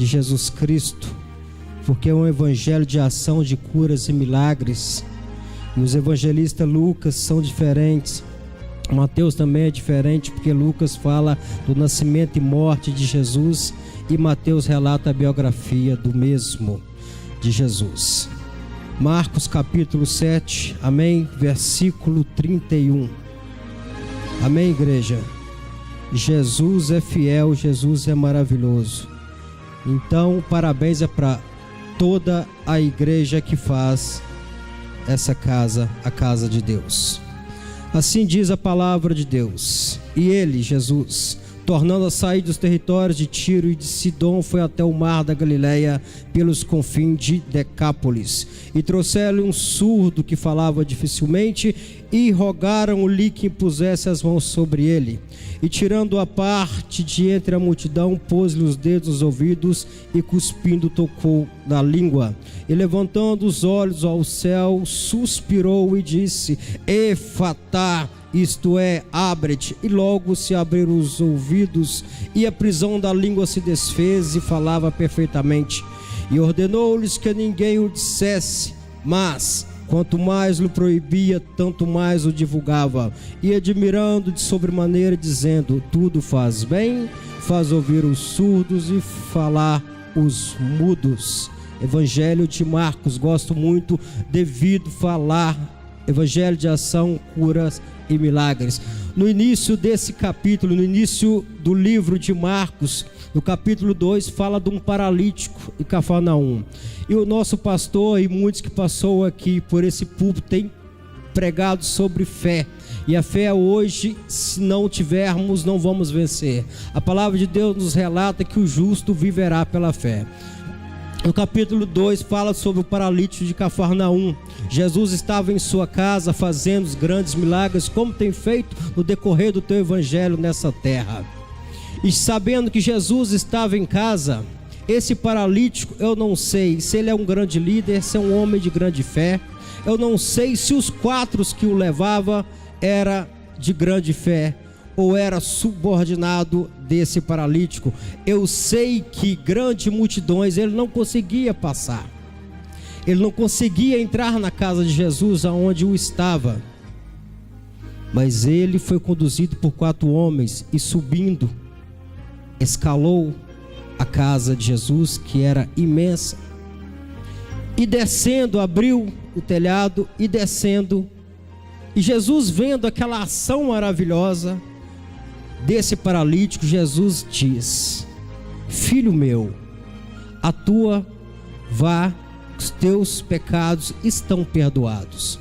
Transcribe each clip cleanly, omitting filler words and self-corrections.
de Jesus Cristo, porque é um evangelho de ação, de curas e milagres. E os evangelistas Lucas são diferentes. Mateus também é diferente, porque Lucas fala do nascimento e morte de Jesus e Mateus relata a biografia do mesmo, de Jesus. Marcos capítulo 7, amém? Versículo 31. Amém, igreja? Jesus é fiel, Jesus é maravilhoso. Então, parabéns para toda a igreja que faz essa casa, a casa de Deus. Assim diz a palavra de Deus. E ele, Jesus, tornando a sair dos territórios de Tiro e de Sidom, foi até o mar da Galileia, pelos confins de Decápolis. E trouxeram um surdo que falava dificilmente, e rogaram-lhe que impusesse as mãos sobre ele. E tirando a parte de entre a multidão, pôs-lhe os dedos nos ouvidos, e cuspindo tocou na língua. E levantando os olhos ao céu, suspirou e disse: Efatá, isto é, abre-te. E logo se abriram os ouvidos, e a prisão da língua se desfez, e falava perfeitamente. E ordenou-lhes que ninguém o dissesse, mas quanto mais lhe proibia, tanto mais o divulgava. E admirando de sobremaneira, dizendo: tudo faz bem, faz ouvir os surdos e falar os mudos. Evangelho de Marcos, gosto muito, devido falar, evangelho de ação, curas e milagres. No início desse capítulo, no início do livro de Marcos, no capítulo 2, fala de um paralítico em Cafarnaum. E o nosso pastor e muitos que passou aqui por esse púlpito têm pregado sobre fé. E a fé hoje, se não tivermos, não vamos vencer. A palavra de Deus nos relata que o justo viverá pela fé. No capítulo 2 fala sobre o paralítico de Cafarnaum. Jesus estava em sua casa fazendo os grandes milagres, como tem feito no decorrer do teu evangelho nessa terra. E sabendo que Jesus estava em casa, esse paralítico, eu não sei se ele é um grande líder, se é um homem de grande fé. Eu não sei se os 4 que o levavam era de grande fé ou era subordinado desse paralítico. Eu sei que grandes multidões ele não conseguia passar. Ele não conseguia entrar na casa de Jesus aonde o estava. Mas ele foi conduzido por 4 homens e subindo, escalou a casa de Jesus, que era imensa. E descendo, abriu o telhado e descendo. E Jesus, vendo aquela ação maravilhosa desse paralítico, Jesus diz: filho meu, a tua vá, os teus pecados estão perdoados.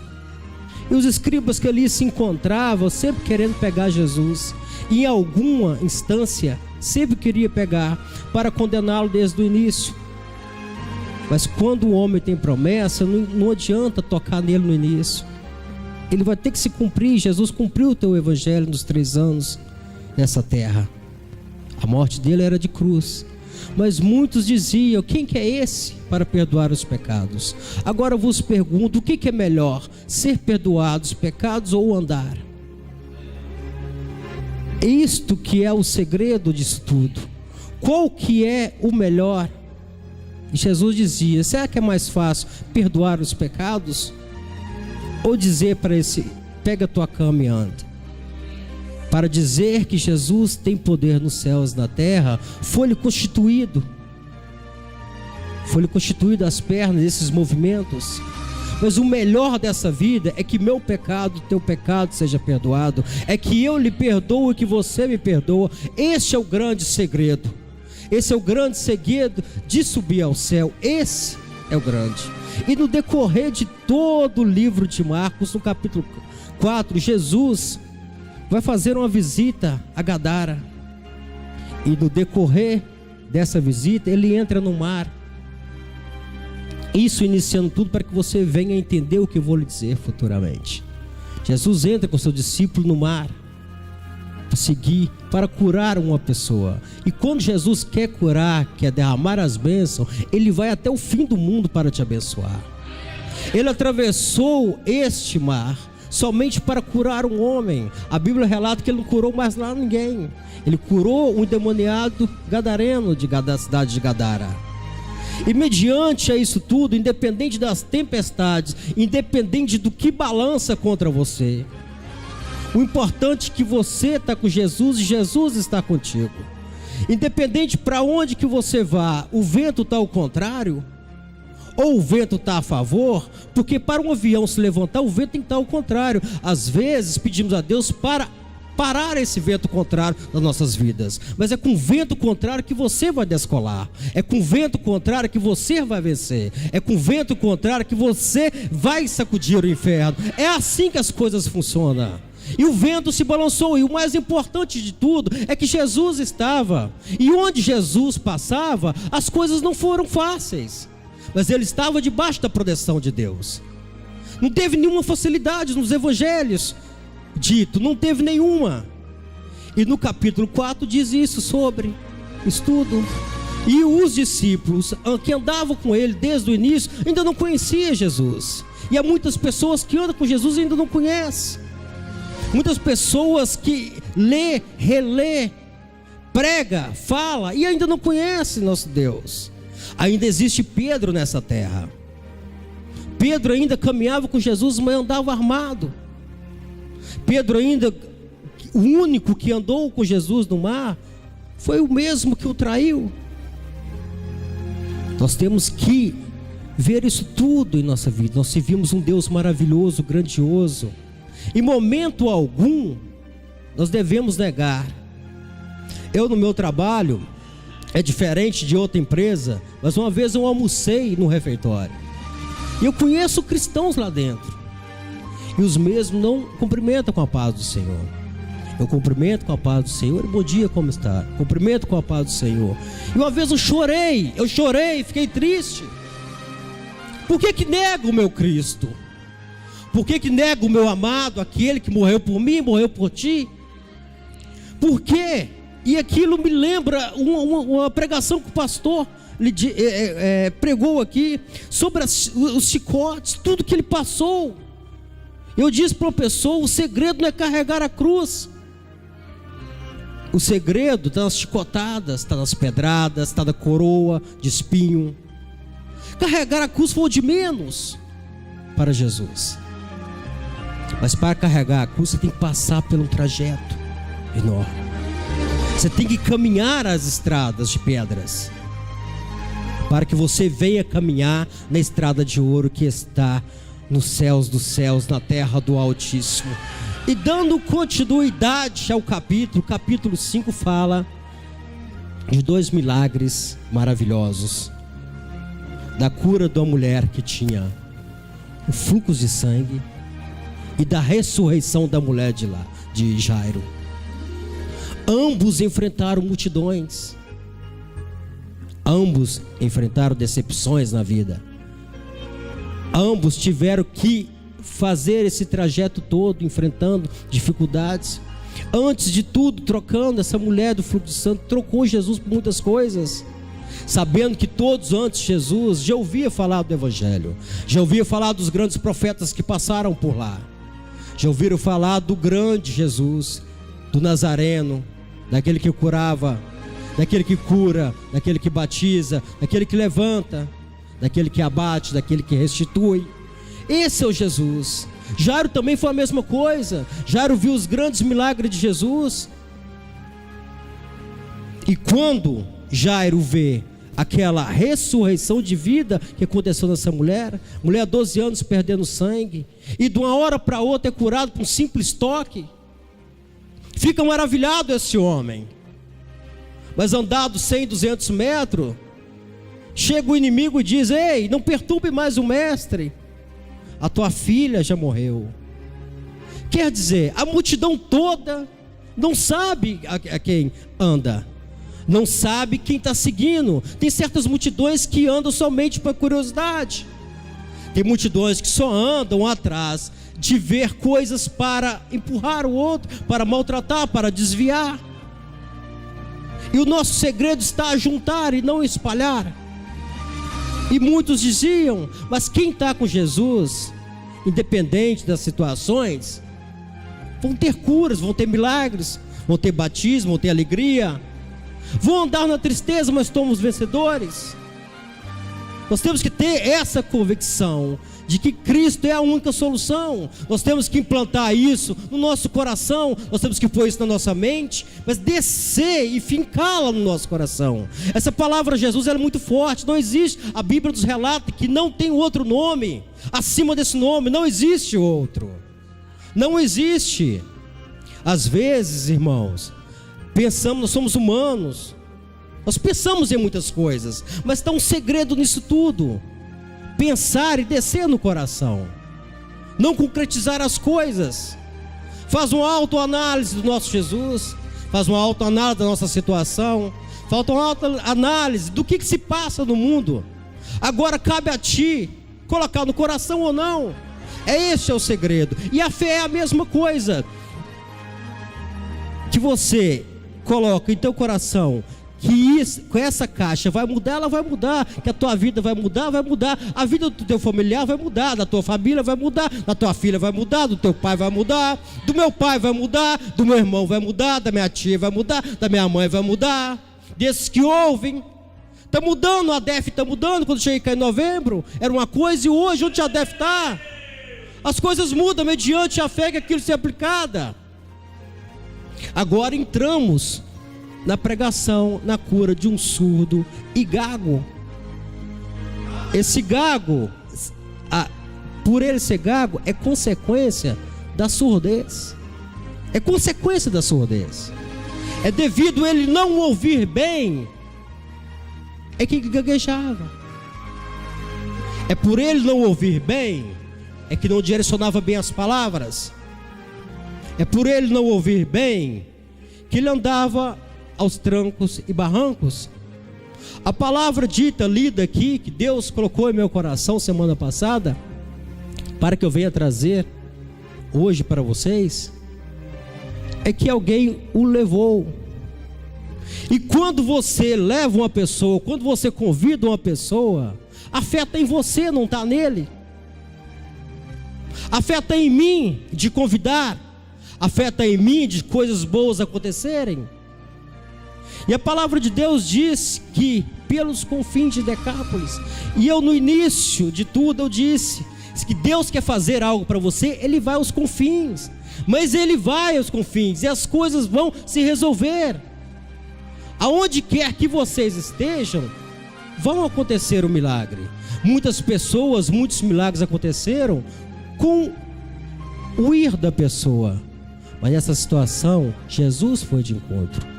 E os escribas que ali se encontravam, sempre querendo pegar Jesus, e em alguma instância sempre queria pegar para condená-lo desde o início. Mas quando o homem tem promessa, não adianta tocar nele no início. Ele vai ter que se cumprir. Jesus cumpriu o teu evangelho nos 3 anos nessa terra. A morte dele era de cruz. Mas muitos diziam: quem que é esse para perdoar os pecados? Agora eu vos pergunto, o que é melhor? Ser perdoados os pecados ou andar? Isto que é o segredo disso tudo. Qual que é o melhor? E Jesus dizia: será que é mais fácil perdoar os pecados? Ou dizer para esse: pega a tua cama e anda? Para dizer que Jesus tem poder nos céus e na terra, foi-lhe constituído as pernas, esses movimentos. Mas o melhor dessa vida é que meu pecado, teu pecado seja perdoado. É que eu lhe perdoo e que você me perdoa. Este é o grande segredo. Esse é o grande segredo de subir ao céu. Esse é o grande. E no decorrer de todo o livro de Marcos, no capítulo 4, Jesus vai fazer uma visita a Gadara. E no decorrer dessa visita, ele entra no mar. Isso iniciando tudo para que você venha entender o que eu vou lhe dizer futuramente. Jesus entra com seu discípulo no mar, para seguir, para curar uma pessoa. E quando Jesus quer curar, quer derramar as bênçãos, ele vai até o fim do mundo para te abençoar. Ele atravessou este mar, somente para curar um homem. A Bíblia relata que ele não curou mais lá ninguém. Ele curou um endemoniado gadareno da cidade de Gadara. E mediante a isso tudo, independente das tempestades, independente do que balança contra você, o importante é que você está com Jesus e Jesus está contigo. Independente para onde que você vá, o vento está ao contrário, ou o vento está a favor, porque para um avião se levantar, o vento tem que estar ao contrário. Às vezes pedimos a Deus para parar esse vento contrário nas nossas vidas, mas é com o vento contrário que você vai descolar, é com o vento contrário que você vai vencer, é com o vento contrário que você vai sacudir o inferno. É assim que as coisas funcionam. E o vento se balançou, e o mais importante de tudo é que Jesus estava, e onde Jesus passava, as coisas não foram fáceis, mas ele estava debaixo da proteção de Deus. Não teve nenhuma facilidade nos evangelhos dito, não teve nenhuma. E no capítulo 4 diz isso sobre estudo. E os discípulos que andavam com ele desde o início ainda não conheciam Jesus. E há muitas pessoas que andam com Jesus e ainda não conhecem. Muitas pessoas que lê, relê, prega, fala e ainda não conhecem nosso Deus. Ainda existe Pedro nessa terra. Pedro ainda caminhava com Jesus, mas andava armado. Pedro ainda, o único que andou com Jesus no mar, foi o mesmo que o traiu. Nós temos que ver isso tudo em nossa vida. Nós servimos um Deus maravilhoso, grandioso. Em momento algum, nós devemos negar. Eu no meu trabalho, é diferente de outra empresa, mas uma vez eu almocei no refeitório. E eu conheço cristãos lá dentro. E os mesmos não cumprimentam com a paz do Senhor. Eu cumprimento com a paz do Senhor. Bom dia, como está? Cumprimento com a paz do Senhor. E uma vez eu chorei, fiquei triste. Por que nego o meu Cristo? Por que nego o meu amado, aquele que morreu por mim, morreu por ti? Por quê? E aquilo me lembra uma pregação que o pastor pregou aqui, sobre os chicotes, tudo que ele passou. Eu disse para uma pessoa, o segredo não é carregar a cruz. O segredo está nas chicotadas, está nas pedradas, está na coroa de espinho. Carregar a cruz foi o de menos para Jesus. Mas para carregar a cruz você tem que passar por um trajeto enorme. Você tem que caminhar as estradas de pedras, para que você venha caminhar na estrada de ouro que está nos céus dos céus, na terra do Altíssimo. E dando continuidade ao capítulo 5 fala de 2 milagres maravilhosos. Da cura de uma mulher que tinha o fluxo de sangue e da ressurreição da mulher de Jairo. Ambos enfrentaram multidões. Ambos enfrentaram decepções na vida. Ambos tiveram que fazer esse trajeto todo, enfrentando dificuldades. Antes de tudo, trocando, essa mulher do fluxo de sangue trocou Jesus por muitas coisas, sabendo que todos antes de Jesus já ouvia falar do Evangelho, já ouvia falar dos grandes profetas que passaram por lá, já ouviram falar do grande Jesus, do Nazareno, daquele que curava, daquele que cura, daquele que batiza, daquele que levanta, daquele que abate, daquele que restitui. Esse é o Jesus. Jairo também foi a mesma coisa. Jairo viu os grandes milagres de Jesus. E quando Jairo vê aquela ressurreição de vida que aconteceu nessa mulher 12 anos perdendo sangue, e de uma hora para outra é curado por um simples toque, fica maravilhado esse homem. Mas andado 100, 200 metros, chega o inimigo e diz: ei, não perturbe mais o mestre, a tua filha já morreu. Quer dizer, a multidão toda não sabe a quem anda, não sabe quem está seguindo. Tem certas multidões que andam somente para curiosidade. Tem multidões que só andam atrás de ver coisas para empurrar o outro, para maltratar, para desviar. E o nosso segredo está a juntar e não espalhar. E muitos diziam: mas quem está com Jesus independente das situações, vão ter curas, vão ter milagres, vão ter batismo, vão ter alegria, vão andar na tristeza, mas somos vencedores. Nós temos que ter essa convicção de que Cristo é a única solução. Nós temos que implantar isso no nosso coração, nós temos que pôr isso na nossa mente, mas descer e fincá-la no nosso coração. Essa palavra Jesus é muito forte, não existe, a Bíblia nos relata que não tem outro nome acima desse nome, não existe outro, não existe. Às vezes, irmãos, pensamos, nós somos humanos, nós pensamos em muitas coisas, mas está um segredo nisso tudo: pensar e descer no coração, não concretizar as coisas. Faz uma autoanálise do nosso Jesus, faz uma autoanálise da nossa situação, falta uma autoanálise do que se passa no mundo. Agora cabe a ti colocar no coração ou não. Esse é o segredo. E a fé é a mesma coisa, que você coloca em teu coração que com essa caixa vai mudar, ela vai mudar, que a tua vida vai mudar, a vida do teu familiar vai mudar, da tua família vai mudar, da tua filha vai mudar, do teu pai vai mudar, do meu pai vai mudar, do meu irmão vai mudar, da minha tia vai mudar, da minha mãe vai mudar, desses que ouvem. Está mudando, a DEF está mudando. Quando cheguei cá em novembro era uma coisa, e hoje onde a DEF está, as coisas mudam mediante a fé que aquilo se aplicada. Agora entramos na pregação, na cura de um surdo e gago. Esse gago, por ele ser gago, é consequência da surdez. É consequência da surdez. É devido a ele não ouvir bem, é que gaguejava. É por ele não ouvir bem, é que não direcionava bem as palavras. É por ele não ouvir bem, que ele andava aos trancos e barrancos. A palavra dita, lida aqui, que Deus colocou em meu coração semana passada, para que eu venha trazer hoje para vocês, é que alguém o levou. E quando você leva uma pessoa, quando você convida uma pessoa, a fé está em você, não está nele. A fé está em mim de convidar, a fé está em mim de coisas boas acontecerem. E a palavra de Deus diz que pelos confins de Decápolis, e eu no início de tudo eu disse que Deus quer fazer algo para você, Ele vai aos confins, mas Ele vai aos confins, e as coisas vão se resolver. Aonde quer que vocês estejam, vão acontecer o milagre. Muitas pessoas, muitos milagres aconteceram com o ir da pessoa, mas nessa situação Jesus foi de encontro.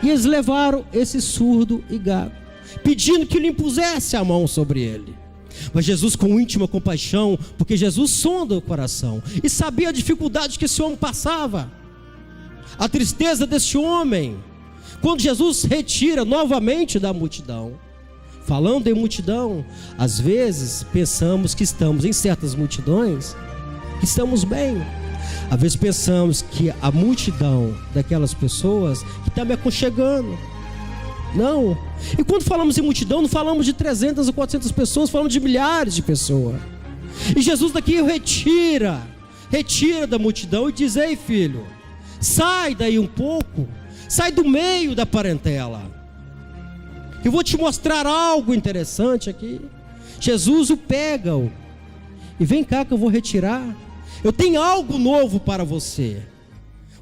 E eles levaram esse surdo e gago, pedindo que lhe impusesse a mão sobre ele. Mas Jesus, com íntima compaixão, porque Jesus sonda o coração e sabia a dificuldade que esse homem passava, a tristeza desse homem. Quando Jesus retira novamente da multidão, falando em multidão, às vezes pensamos que estamos em certas multidões, que estamos bem. Às vezes pensamos que a multidão daquelas pessoas que está me aconchegando. Não. E quando falamos em multidão, não falamos de 300 ou 400 pessoas, falamos de milhares de pessoas. E Jesus daqui retira da multidão e diz: ei filho, sai daí um pouco, sai do meio da parentela, eu vou te mostrar algo interessante aqui. Jesus o pega e vem cá que eu vou retirar. Eu tenho algo novo para você.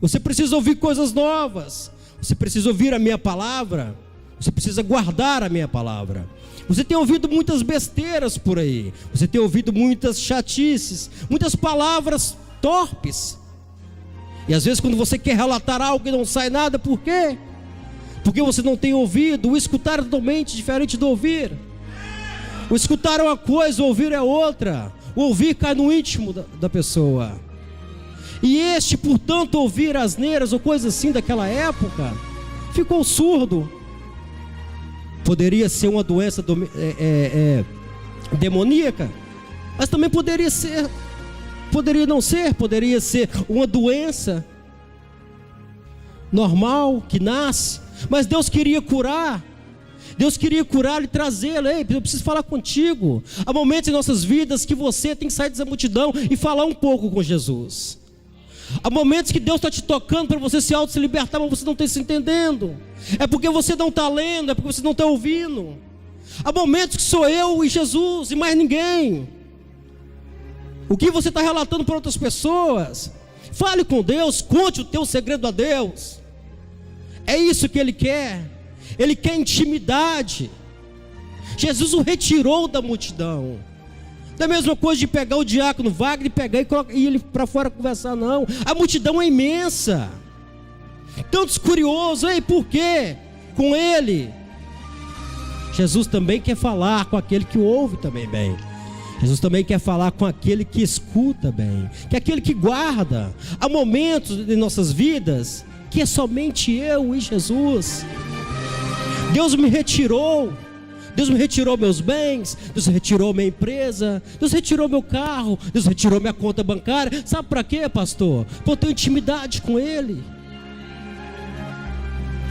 Você precisa ouvir coisas novas. Você precisa ouvir a minha palavra. Você precisa guardar a minha palavra. Você tem ouvido muitas besteiras por aí. Você tem ouvido muitas chatices, muitas palavras torpes. E às vezes quando você quer relatar algo e não sai nada, por quê? Porque você não tem ouvido. O escutar é totalmente diferente do ouvir. O escutar é uma coisa, o ouvir é outra. O ouvir cai no íntimo da pessoa. E este, portanto, ouvir asneiras ou coisas assim daquela época, ficou surdo. Poderia ser uma doença demoníaca, mas também poderia não ser, poderia ser uma doença normal que nasce, mas Deus queria curar. Deus queria curá-lo e trazê-lo. Ei, eu preciso falar contigo. Há momentos em nossas vidas que você tem que sair dessa multidão e falar um pouco com Jesus. Há momentos que Deus está te tocando para você se libertar, mas você não está se entendendo. É porque você não está lendo, é porque você não está ouvindo. Há momentos que sou eu e Jesus e mais ninguém. O que você está relatando para outras pessoas? Fale com Deus, conte o teu segredo a Deus. É isso que Ele quer. Ele quer intimidade. Jesus o retirou da multidão. Não é a mesma coisa de pegar o diácono Wagner e pegar e ir ele para fora conversar, não. A multidão é imensa. Tantos curiosos, ei, por quê? Com ele. Jesus também quer falar com aquele que ouve também bem. Jesus também quer falar com aquele que escuta bem, que é aquele que guarda. Há momentos em nossas vidas que é somente eu e Jesus. Deus me retirou. Deus me retirou meus bens, Deus retirou minha empresa, Deus retirou meu carro, Deus retirou minha conta bancária. Sabe para quê, pastor? Para eu ter intimidade com Ele.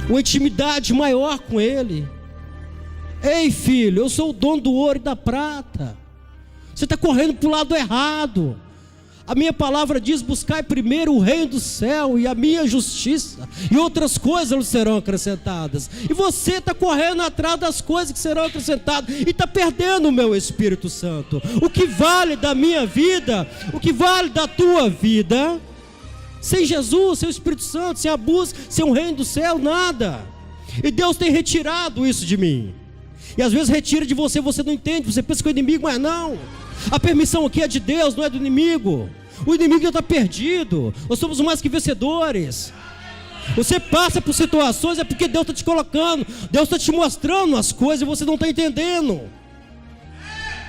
Uma intimidade maior com Ele. Ei, filho, eu sou o dono do ouro e da prata. Você está correndo para o lado errado. A minha palavra diz: buscai primeiro o reino do céu e a minha justiça, e outras coisas lhe serão acrescentadas. E você está correndo atrás das coisas que serão acrescentadas e está perdendo o meu Espírito Santo. O que vale da minha vida, o que vale da tua vida, sem Jesus, sem o Espírito Santo, sem a busca, sem o reino do céu, nada. E Deus tem retirado isso de mim. E às vezes retira de você, você não entende, você pensa que é o inimigo, mas não. A permissão aqui é de Deus, não é do inimigo. O inimigo já está perdido. Nós somos mais que vencedores. Você passa por situações, é porque Deus está te colocando, Deus está te mostrando as coisas e você não está entendendo.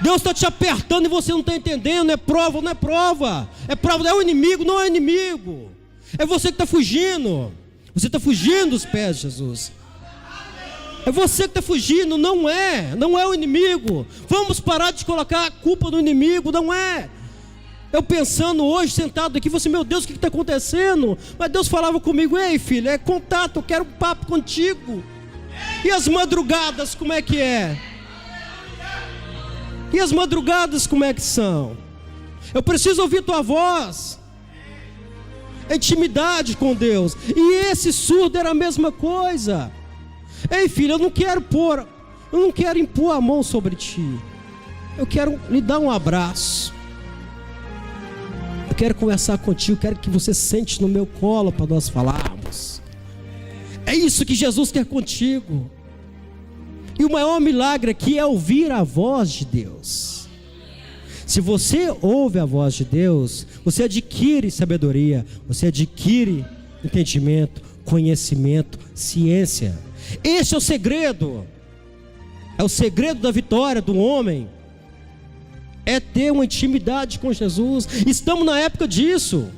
Deus está te apertando e você não está entendendo. É prova ou não é prova? É prova, é o inimigo, não é o inimigo. É você que está fugindo. Você está fugindo dos pés de Jesus. É você que está fugindo, não é o inimigo. Vamos parar de colocar a culpa no inimigo, não é. Eu pensando hoje, sentado aqui, meu Deus, o que está acontecendo? Mas Deus falava comigo: ei, filho, é contato, eu quero um papo contigo. E as madrugadas, como é que é? E as madrugadas, como é que são? Eu preciso ouvir tua voz. É intimidade com Deus. E esse surdo era a mesma coisa. Ei, filho, eu não quero impor a mão sobre ti. Eu quero lhe dar um abraço. Eu quero conversar contigo, quero que você sente no meu colo para nós falarmos. É isso que Jesus quer contigo. E o maior milagre aqui é ouvir a voz de Deus. Se você ouve a voz de Deus, você adquire sabedoria, você adquire entendimento, conhecimento, ciência. Esse é o segredo. É o segredo da vitória do homem. É ter uma intimidade com Jesus. Estamos na época disso.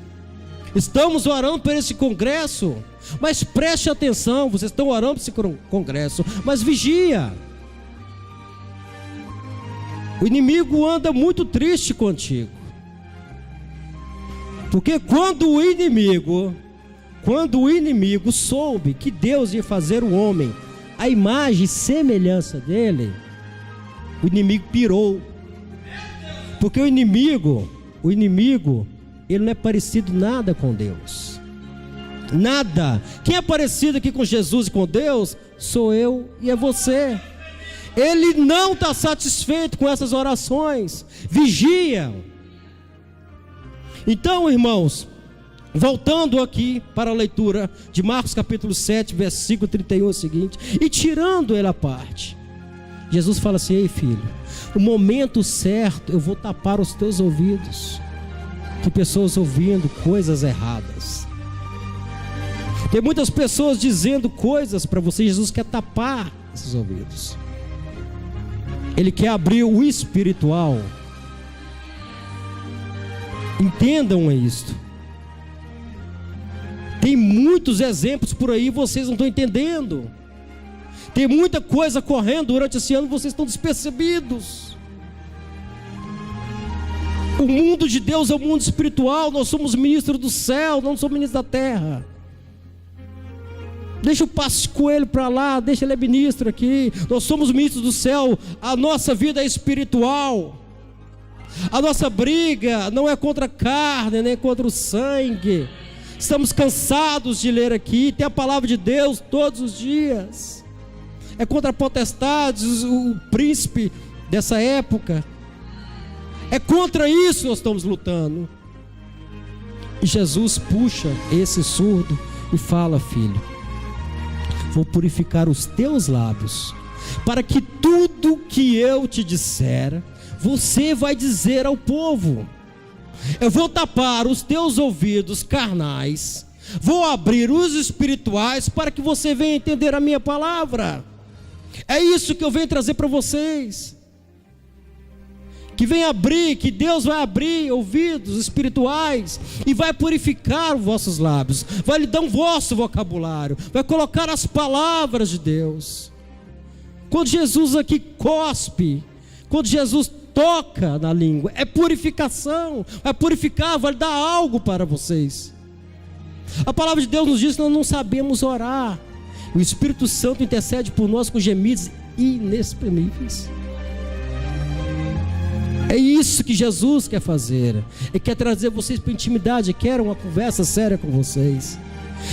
Estamos orando por esse congresso. Mas preste atenção, vocês estão orando por esse congresso, mas vigia. O inimigo anda muito triste contigo. Porque quando o inimigo soube que Deus ia fazer o homem a imagem e semelhança dele, o inimigo pirou. Porque o inimigo, ele não é parecido nada com Deus. Nada. Quem é parecido aqui com Jesus e com Deus, sou eu e é você. Ele não está satisfeito com essas orações. Vigia. Então, irmãos, voltando aqui para a leitura de Marcos capítulo 7, versículo 31 seguinte, e tirando ele à parte, Jesus fala assim: ei, filho, o momento certo eu vou tapar os teus ouvidos. Tem pessoas ouvindo coisas erradas. Tem muitas pessoas dizendo coisas para você. Jesus quer tapar esses ouvidos. Ele quer abrir o espiritual. Entendam isto. Tem muitos exemplos por aí, vocês não estão entendendo. Tem muita coisa correndo durante esse ano, vocês estão despercebidos. O mundo de Deus é o mundo espiritual. Nós somos ministros do céu, não somos ministros da terra. Deixa o Pastor Coelho para lá, deixa ele ministro aqui. Nós somos ministros do céu, a nossa vida é espiritual. A nossa briga não é contra a carne, nem contra o sangue. Estamos cansados de ler aqui, tem a palavra de Deus todos os dias. É contra potestades, o príncipe dessa época. É contra isso que nós estamos lutando. E Jesus puxa esse surdo e fala: filho, vou purificar os teus lábios, para que tudo que eu te disser, você vai dizer ao povo. Eu vou tapar os teus ouvidos carnais, vou abrir os espirituais, para que você venha entender a minha palavra. É isso que eu venho trazer para vocês. Que vem abrir, que Deus vai abrir ouvidos espirituais e vai purificar os vossos lábios, vai lhe dar um vosso vocabulário, vai colocar as palavras de Deus. Quando Jesus aqui cospe, quando Jesus toca na língua, é purificação, vai purificar, vai dar algo para vocês. A palavra de Deus nos diz que nós não sabemos orar, o Espírito Santo intercede por nós com gemidos inexprimíveis. É isso que Jesus quer fazer. Ele quer trazer vocês para a intimidade, quer uma conversa séria com vocês,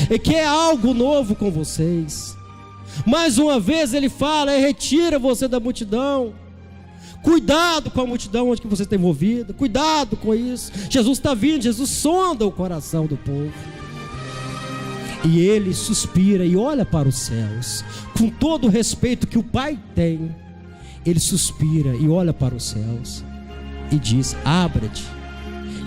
Ele quer algo novo com vocês. Mais uma vez Ele fala: retira você da multidão. Cuidado com a multidão onde que você está envolvido, cuidado com isso. Jesus está vindo, Jesus sonda o coração do povo. E Ele suspira e olha para os céus, com todo o respeito que o Pai tem. Ele suspira e olha para os céus e diz: abra-te.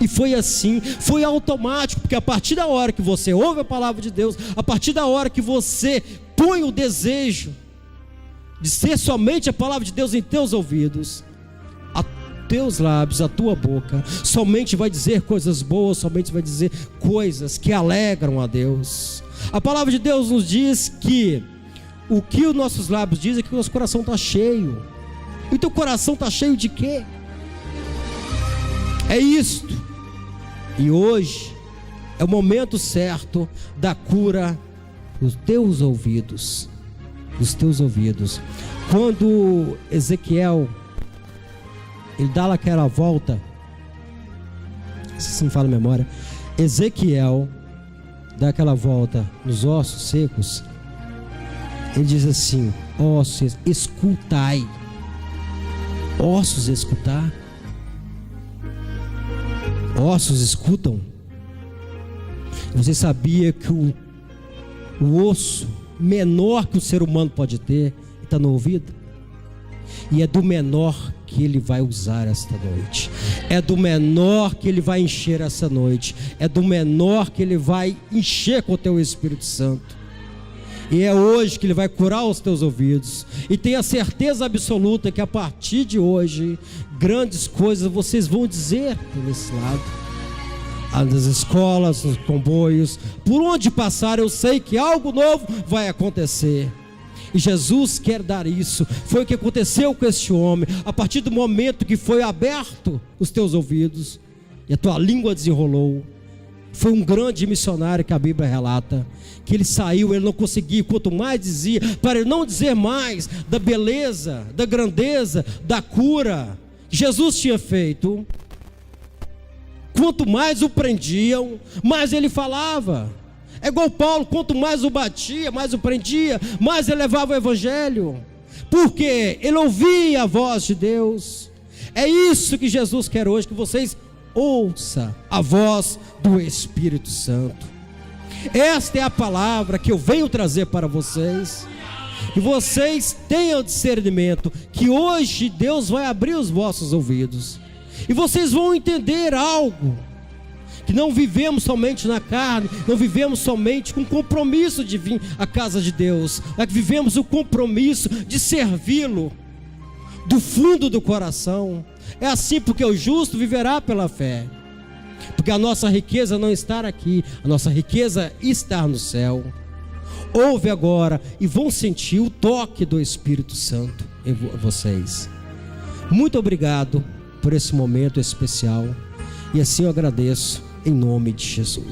E foi assim, foi automático, porque a partir da hora que você ouve a palavra de Deus, a partir da hora que você põe o desejo de ser somente a palavra de Deus em teus ouvidos, a teus lábios, a tua boca somente vai dizer coisas boas, somente vai dizer coisas que alegram a Deus. A palavra de Deus nos diz que o que os nossos lábios dizem é que o nosso coração está cheio. E o teu coração está cheio de quê? É isto. E hoje é o momento certo da cura dos teus ouvidos. Dos teus ouvidos. Quando Ezequiel, ele dá aquela volta, se me fala a memória, Ezequiel dá aquela volta nos ossos secos. Ele diz assim: ossos, escutai. Ossos escutar? Ossos escutam? Você sabia que o osso menor que o ser humano pode ter está no ouvido? E é do menor que ele vai usar esta noite, é do menor que ele vai encher essa noite, é do menor que ele vai encher com o teu Espírito Santo. E é hoje que Ele vai curar os teus ouvidos. E tenha certeza absoluta que a partir de hoje, grandes coisas vocês vão dizer por esse lado. Nas escolas, nos comboios, por onde passar, eu sei que algo novo vai acontecer. E Jesus quer dar isso. Foi o que aconteceu com este homem. A partir do momento que foi aberto os teus ouvidos e a tua língua desenrolou. Foi um grande missionário que a Bíblia relata, que ele saiu, ele não conseguia, quanto mais dizia, para ele não dizer mais da beleza, da grandeza, da cura que Jesus tinha feito, quanto mais o prendiam, mais ele falava. É igual Paulo, quanto mais o batia, mais o prendia, mais ele levava o evangelho, porque ele ouvia a voz de Deus. É isso que Jesus quer hoje, que vocês ouça a voz do Espírito Santo. Esta é a palavra que eu venho trazer para vocês, que vocês tenham discernimento, que hoje Deus vai abrir os vossos ouvidos, e vocês vão entender algo, que não vivemos somente na carne, não vivemos somente com compromisso de vir à casa de Deus, mas que vivemos o compromisso de servi-lo, do fundo do coração. É assim, porque o justo viverá pela fé, porque a nossa riqueza não está aqui, a nossa riqueza está no céu. Ouve agora e vão sentir o toque do Espírito Santo em vocês. Muito obrigado por esse momento especial, e assim eu agradeço em nome de Jesus.